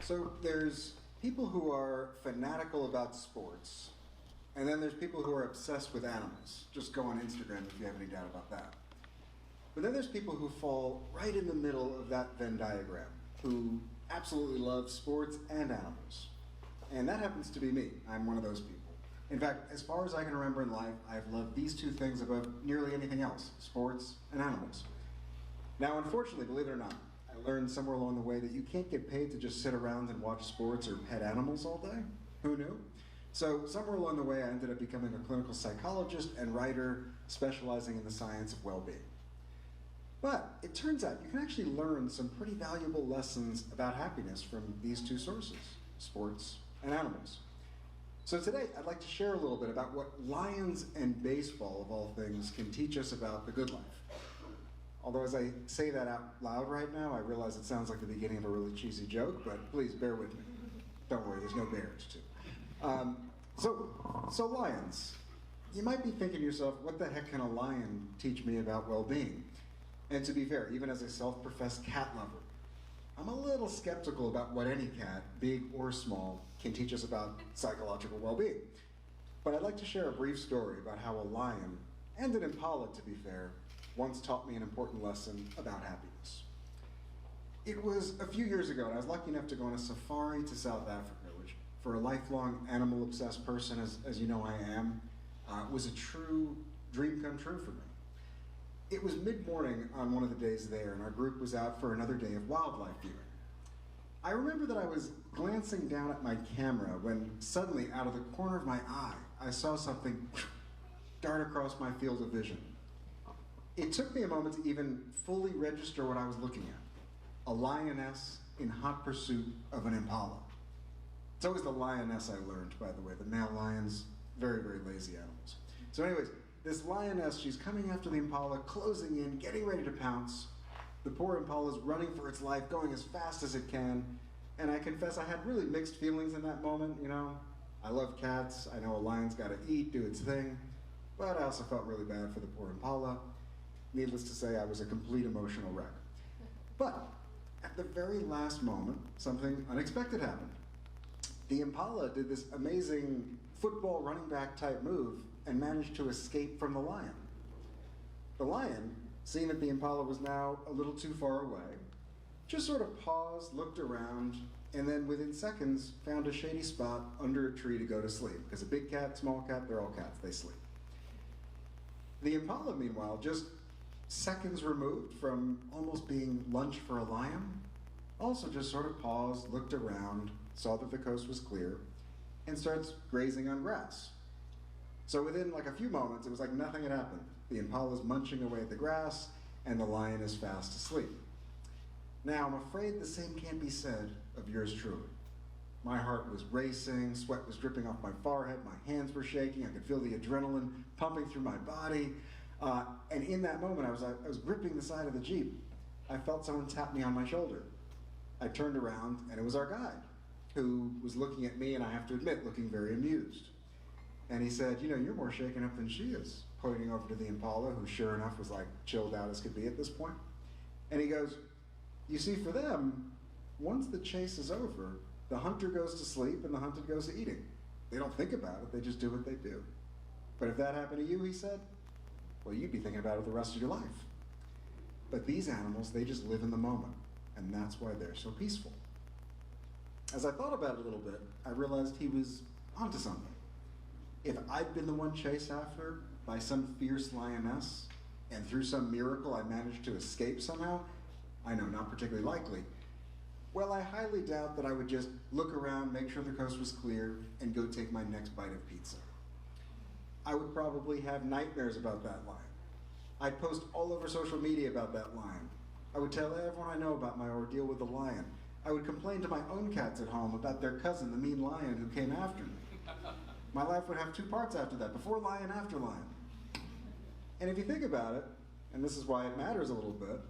So there's people who are fanatical about sports, and then there's people who are obsessed with animals. Just go on Instagram if you have any doubt about that. But then there's people who fall right in the middle of that Venn diagram, who absolutely love sports and animals. And that happens to be me. I'm one of those people. In fact, as far as I can remember in life, I've loved these two things above nearly anything else, sports and animals. Now, unfortunately, believe it or not, I learned somewhere along the way that you can't get paid to just sit around and watch sports or pet animals all day. Who knew? So somewhere along the way, I ended up becoming a clinical psychologist and writer specializing in the science of well-being. But it turns out you can actually learn some pretty valuable lessons about happiness from these two sources, sports and animals. So today, I'd like to share a little bit about what lions and baseball, of all things, can teach us about the good life. Although as I say that out loud right now, I realize it sounds like the beginning of a really cheesy joke, but please bear with me. Don't worry, there's no bears too. So lions. You might be thinking to yourself, what the heck can a lion teach me about well-being? And to be fair, even as a self-professed cat lover, I'm a little skeptical about what any cat, big or small, can teach us about psychological well-being. But I'd like to share a brief story about how a lion, and an impala to be fair, once taught me an important lesson about happiness. It was a few years ago, and I was lucky enough to go on a safari to South Africa, which for a lifelong animal-obsessed person, as you know I am, was a true dream come true for me. It was mid-morning on one of the days there, and our group was out for another day of wildlife viewing. I remember that I was glancing down at my camera when suddenly, out of the corner of my eye, I saw something dart across my field of vision. It took me a moment to even fully register what I was looking at. A lioness in hot pursuit of an impala. It's always the lioness I learned, by the way. The male lions, very, very lazy animals. So anyways, this lioness, she's coming after the impala, closing in, getting ready to pounce. The poor impala's running for its life, going as fast as it can. And I confess I had really mixed feelings in that moment, you know. I love cats, I know a lion's gotta eat, do its thing. But I also felt really bad for the poor impala. Needless to say, I was a complete emotional wreck. But at the very last moment, something unexpected happened. The impala did this amazing football running back type move and managed to escape from the lion. The lion, seeing that the impala was now a little too far away, just sort of paused, looked around, and then within seconds found a shady spot under a tree to go to sleep. Because a big cat, small cat, they're all cats, they sleep. The impala, meanwhile, just seconds removed from almost being lunch for a lion, also just sort of paused, looked around, saw that the coast was clear, and starts grazing on grass. So within like a few moments, it was like nothing had happened. The impala's munching away at the grass, and the lion is fast asleep. Now, I'm afraid the same can't be said of yours truly. My heart was racing, sweat was dripping off my forehead, my hands were shaking, I could feel the adrenaline pumping through my body. And in that moment, I was gripping the side of the Jeep. I felt someone tap me on my shoulder. I turned around, and it was our guide, who was looking at me, and I have to admit, looking very amused. And he said, you know, you're more shaken up than she is, pointing over to the impala, who sure enough was like chilled out as could be at this point. And he goes, you see, for them, once the chase is over, the hunter goes to sleep and the hunted goes to eating. They don't think about it, they just do what they do. But if that happened to you, he said, well, you'd be thinking about it the rest of your life. But these animals, they just live in the moment, and that's why they're so peaceful. As I thought about it a little bit, I realized he was onto something. If I'd been the one chased after by some fierce lioness, and through some miracle I managed to escape somehow, I know, not particularly likely, well, I highly doubt that I would just look around, make sure the coast was clear, and go take my next bite of pizza. I would probably have nightmares about that lion. I'd post all over social media about that lion. I would tell everyone I know about my ordeal with the lion. I would complain to my own cats at home about their cousin, the mean lion who came after me. My life would have two parts after that, before lion, after lion. And if you think about it, and this is why it matters a little bit,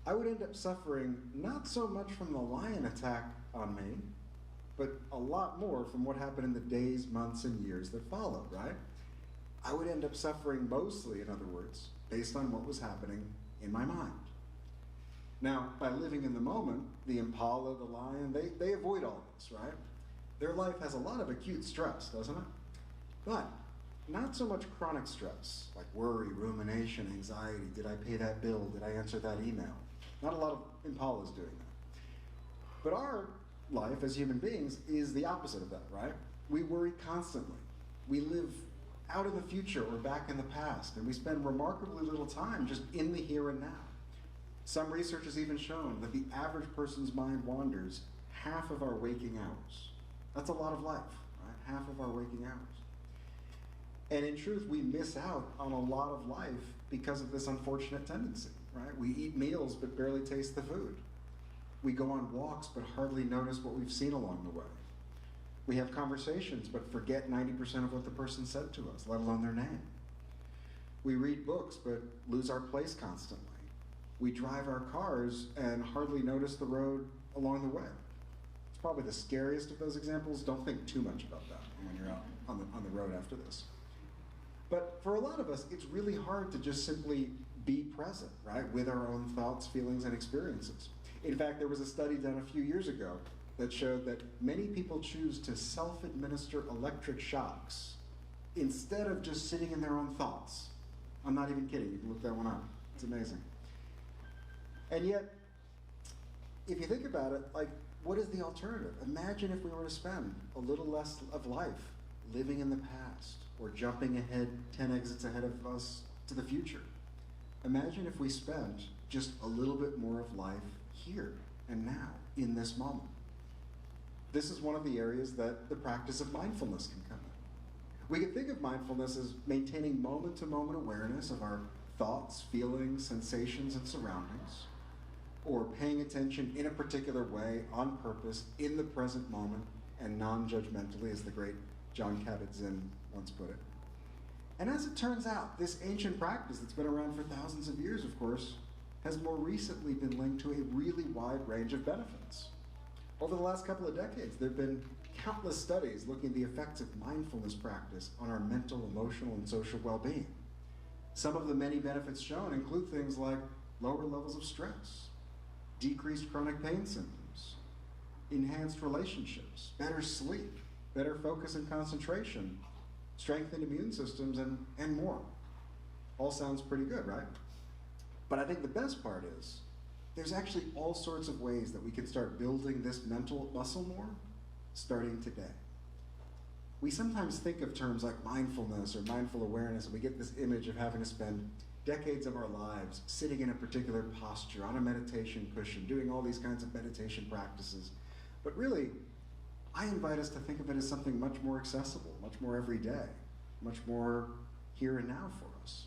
I would end up suffering not so much from the lion attack on me, but a lot more from what happened in the days, months, and years that followed, right? I would end up suffering mostly, in other words, based on what was happening in my mind. Now, by living in the moment, the impala, the lion, they avoid all this, right? Their life has a lot of acute stress, doesn't it? But not so much chronic stress, like worry, rumination, anxiety. Did I pay that bill? Did I answer that email? Not a lot of impalas doing that. But our life as human beings is the opposite of that, right? We worry constantly. We live out in the future or back in the past, and we spend remarkably little time just in the here and now. Some research has even shown that the average person's mind wanders half of our waking hours. That's a lot of life, right? Half of our waking hours. And in truth, we miss out on a lot of life because of this unfortunate tendency, right? We eat meals but barely taste the food. We go on walks but hardly notice what we've seen along the way. We have conversations but forget 90% of what the person said to us, let alone their name. We read books but lose our place constantly. We drive our cars and hardly notice the road along the way. It's probably the scariest of those examples. Don't think too much about that when you're out on the road after this. But for a lot of us, it's really hard to just simply be present, right, with our own thoughts, feelings, and experiences. In fact, there was a study done a few years ago that showed that many people choose to self-administer electric shocks instead of just sitting in their own thoughts. I'm not even kidding. You can look that one up. It's amazing. And yet, if you think about it, like, what is the alternative? Imagine if we were to spend a little less of life living in the past or jumping ahead 10 exits ahead of us to the future. Imagine if we spent just a little bit more of life here and now, in this moment. This is one of the areas that the practice of mindfulness can come in. We can think of mindfulness as maintaining moment-to-moment awareness of our thoughts, feelings, sensations, and surroundings, or paying attention in a particular way, on purpose, in the present moment, and non-judgmentally, as the great John Kabat-Zinn once put it. And as it turns out, this ancient practice that's been around for thousands of years, of course, has more recently been linked to a really wide range of benefits. Over the last couple of decades, there have been countless studies looking at the effects of mindfulness practice on our mental, emotional, and social well-being. Some of the many benefits shown include things like lower levels of stress, decreased chronic pain symptoms, enhanced relationships, better sleep, better focus and concentration, strengthened immune systems, and more. All sounds pretty good, right? But I think the best part is there's actually all sorts of ways that we can start building this mental muscle more starting today. We sometimes think of terms like mindfulness or mindful awareness, and we get this image of having to spend decades of our lives sitting in a particular posture, on a meditation cushion, doing all these kinds of meditation practices. But really, I invite us to think of it as something much more accessible, much more everyday, much more here and now for us.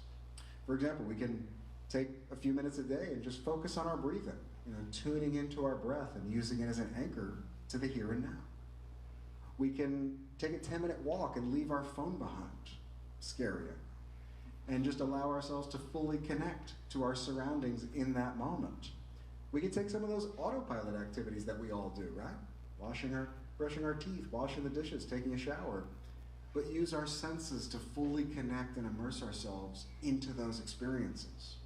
For example, we can take a few minutes a day and just focus on our breathing, tuning into our breath and using it as an anchor to the here and now. We can take a 10-minute walk and leave our phone behind, scary, and just allow ourselves to fully connect to our surroundings in that moment. We can take some of those autopilot activities that we all do, right? Brushing our teeth, washing the dishes, taking a shower, but use our senses to fully connect and immerse ourselves into those experiences.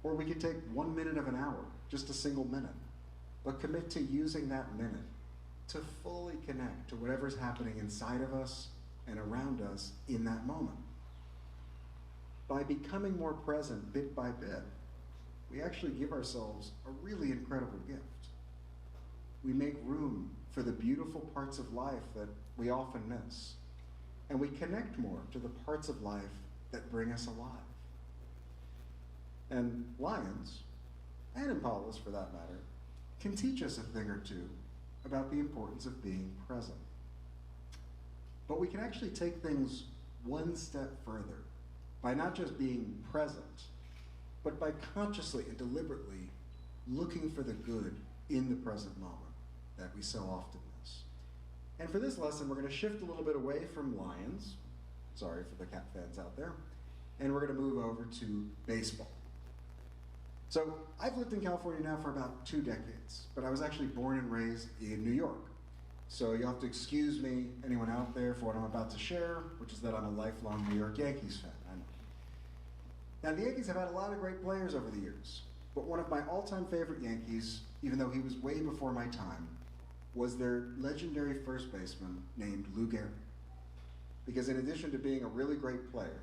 Or we could take 1 minute of an hour, just a single minute, but commit to using that minute to fully connect to whatever's happening inside of us and around us in that moment. By becoming more present bit by bit, we actually give ourselves a really incredible gift. We make room for the beautiful parts of life that we often miss, and we connect more to the parts of life that bring us alive. And lions, and impalas for that matter, can teach us a thing or two about the importance of being present. But we can actually take things one step further by not just being present, but by consciously and deliberately looking for the good in the present moment that we so often miss. And for this lesson, we're going to shift a little bit away from lions, sorry for the cat fans out there, and we're going to move over to baseball. So I've lived in California now for about 2 decades, but I was actually born and raised in New York. So you'll have to excuse me, anyone out there, for what I'm about to share, which is that I'm a lifelong New York Yankees fan. I know. Now the Yankees have had a lot of great players over the years, But one of my all-time favorite Yankees, even though he was way before my time, was their legendary first baseman named Lou Gehrig. Because in addition to being a really great player,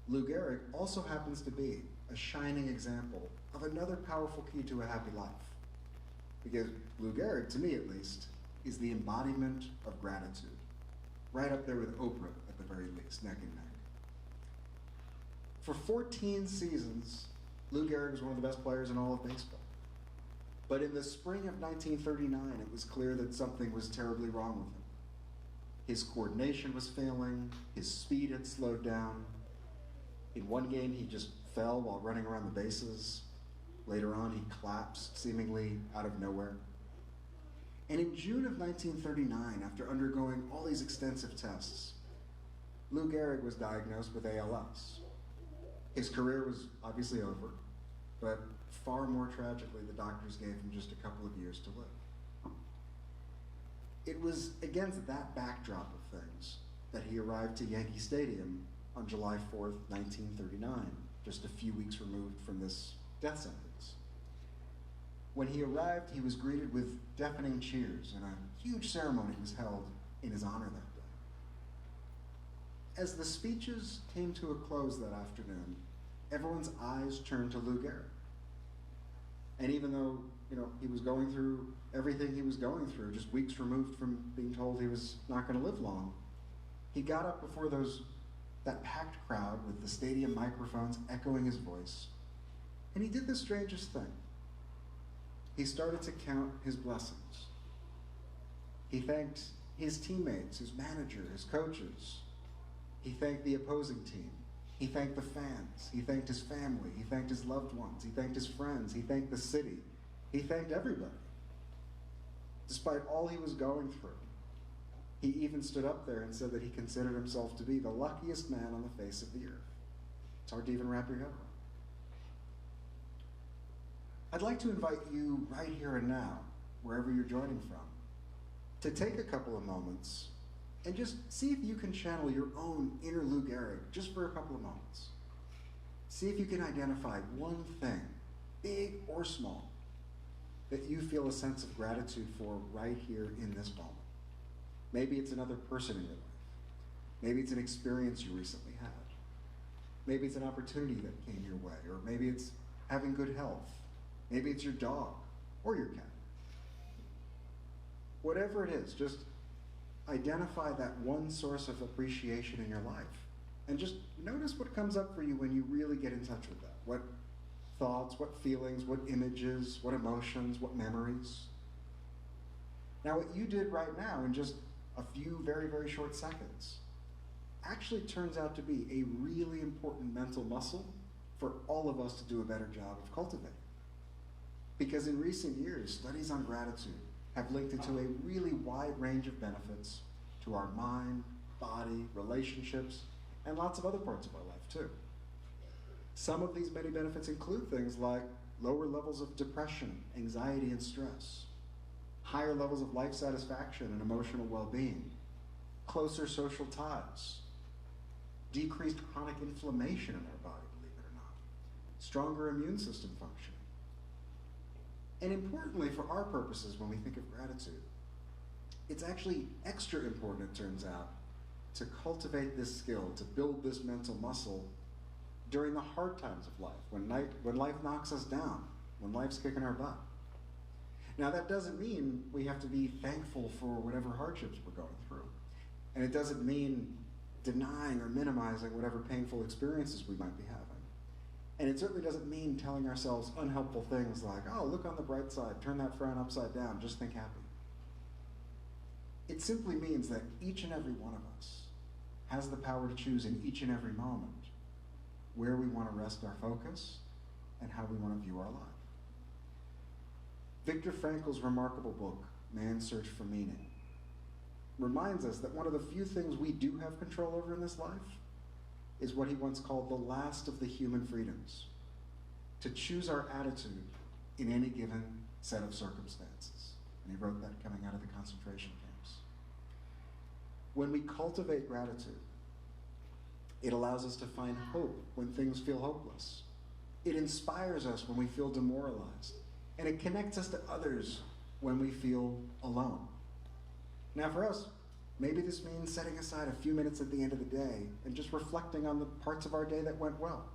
Lou Gehrig also happens to be a shining example of another powerful key to a happy life. Because Lou Gehrig, to me at least, is the embodiment of gratitude. Right up there with Oprah, at the very least, neck and neck. For 14 seasons, Lou Gehrig was one of the best players in all of baseball. But in the spring of 1939, it was clear that something was terribly wrong with him. His coordination was failing, his speed had slowed down. In one game, he just fell while running around the bases. Later on, he collapsed, seemingly out of nowhere. And in June of 1939, after undergoing all these extensive tests, Lou Gehrig was diagnosed with ALS. His career was obviously over, but far more tragically, the doctors gave him just a couple of years to live. It was against that backdrop of things that he arrived to Yankee Stadium on July 4th, 1939, just a few weeks removed from this death sentence. When he arrived, he was greeted with deafening cheers, and a huge ceremony was held in his honor that day. As the speeches came to a close that afternoon, everyone's eyes turned to Lou Gehrig. And even though, he was going through everything he was going through, just weeks removed from being told he was not going to live long, he got up before that packed crowd with the stadium microphones echoing his voice, and he did the strangest thing. He started to count his blessings. He thanked his teammates, his manager, his coaches. He thanked the opposing team. He thanked the fans. He thanked his family. He thanked his loved ones. He thanked his friends. He thanked the city. He thanked everybody. Despite all he was going through, he even stood up there and said that he considered himself to be the luckiest man on the face of the earth. It's hard to even wrap your head around. I'd like to invite you right here and now, wherever you're joining from, to take a couple of moments and just see if you can channel your own inner Lou Gehrig just for a couple of moments. See if you can identify one thing, big or small, that you feel a sense of gratitude for right here in this moment. Maybe it's another person in your life. Maybe it's an experience you recently had. Maybe it's an opportunity that came your way, or maybe it's having good health. Maybe it's your dog or your cat. Whatever it is, just identify that one source of appreciation in your life. And just notice what comes up for you when you really get in touch with that. What thoughts, what feelings, what images, what emotions, what memories. Now, what you did right now in just a few very, very short seconds actually turns out to be a really important mental muscle for all of us to do a better job of cultivating. Because in recent years, studies on gratitude have linked it to a really wide range of benefits to our mind, body, relationships, and lots of other parts of our life too. Some of these many benefits include things like lower levels of depression, anxiety, and stress, higher levels of life satisfaction and emotional well-being, closer social ties, decreased chronic inflammation in our body, believe it or not, stronger immune system functioning. And importantly, for our purposes, when we think of gratitude, it's actually extra important, it turns out, to cultivate this skill, to build this mental muscle during the hard times of life, when life knocks us down, when life's kicking our butt. Now, that doesn't mean we have to be thankful for whatever hardships we're going through. And it doesn't mean denying or minimizing whatever painful experiences we might be having. And it certainly doesn't mean telling ourselves unhelpful things like, oh, look on the bright side, turn that frown upside down, just think happy. It simply means that each and every one of us has the power to choose in each and every moment where we want to rest our focus and how we want to view our life. Viktor Frankl's remarkable book, Man's Search for Meaning, reminds us that one of the few things we do have control over in this life is what he once called the last of the human freedoms, to choose our attitude in any given set of circumstances. And he wrote that coming out of the concentration camps. When we cultivate gratitude, it allows us to find hope when things feel hopeless. It inspires us when we feel demoralized, and it connects us to others when we feel alone. Now for us, maybe this means setting aside a few minutes at the end of the day and just reflecting on the parts of our day that went well,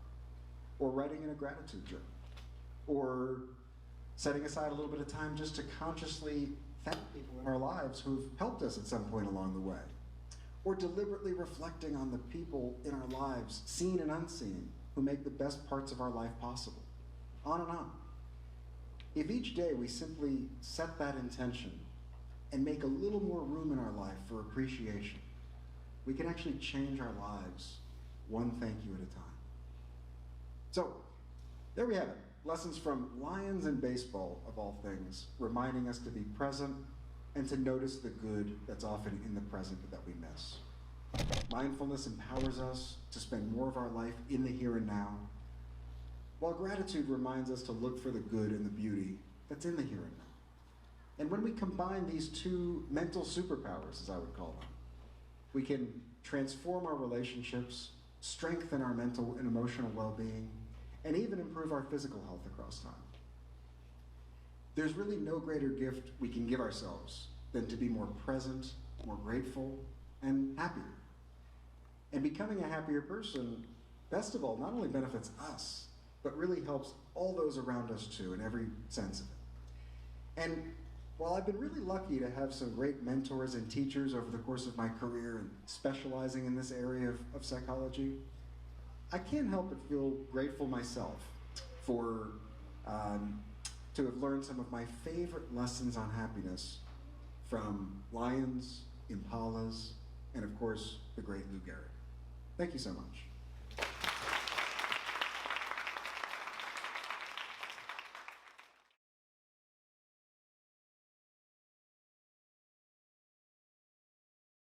or writing in a gratitude journal, or setting aside a little bit of time just to consciously thank people in our lives who've helped us at some point along the way, or deliberately reflecting on the people in our lives, seen and unseen, who make the best parts of our life possible. On and on. If each day we simply set that intention and make a little more room in our life for appreciation, we can actually change our lives one thank you at a time. So, there we have it. Lessons from lions and baseball, of all things, reminding us to be present and to notice the good that's often in the present that we miss. Mindfulness empowers us to spend more of our life in the here and now, while gratitude reminds us to look for the good and the beauty that's in the here and now. And when we combine these two mental superpowers, as I would call them, we can transform our relationships, strengthen our mental and emotional well-being, and even improve our physical health across time. There's really no greater gift we can give ourselves than to be more present, more grateful, and happier. And becoming a happier person, best of all, not only benefits us, but really helps all those around us too, in every sense of it. And while I've been really lucky to have some great mentors and teachers over the course of my career and specializing in this area of psychology, I can't help but feel grateful myself for to have learned some of my favorite lessons on happiness from lions, impalas, and of course, the great Lou Gehrig. Thank you so much.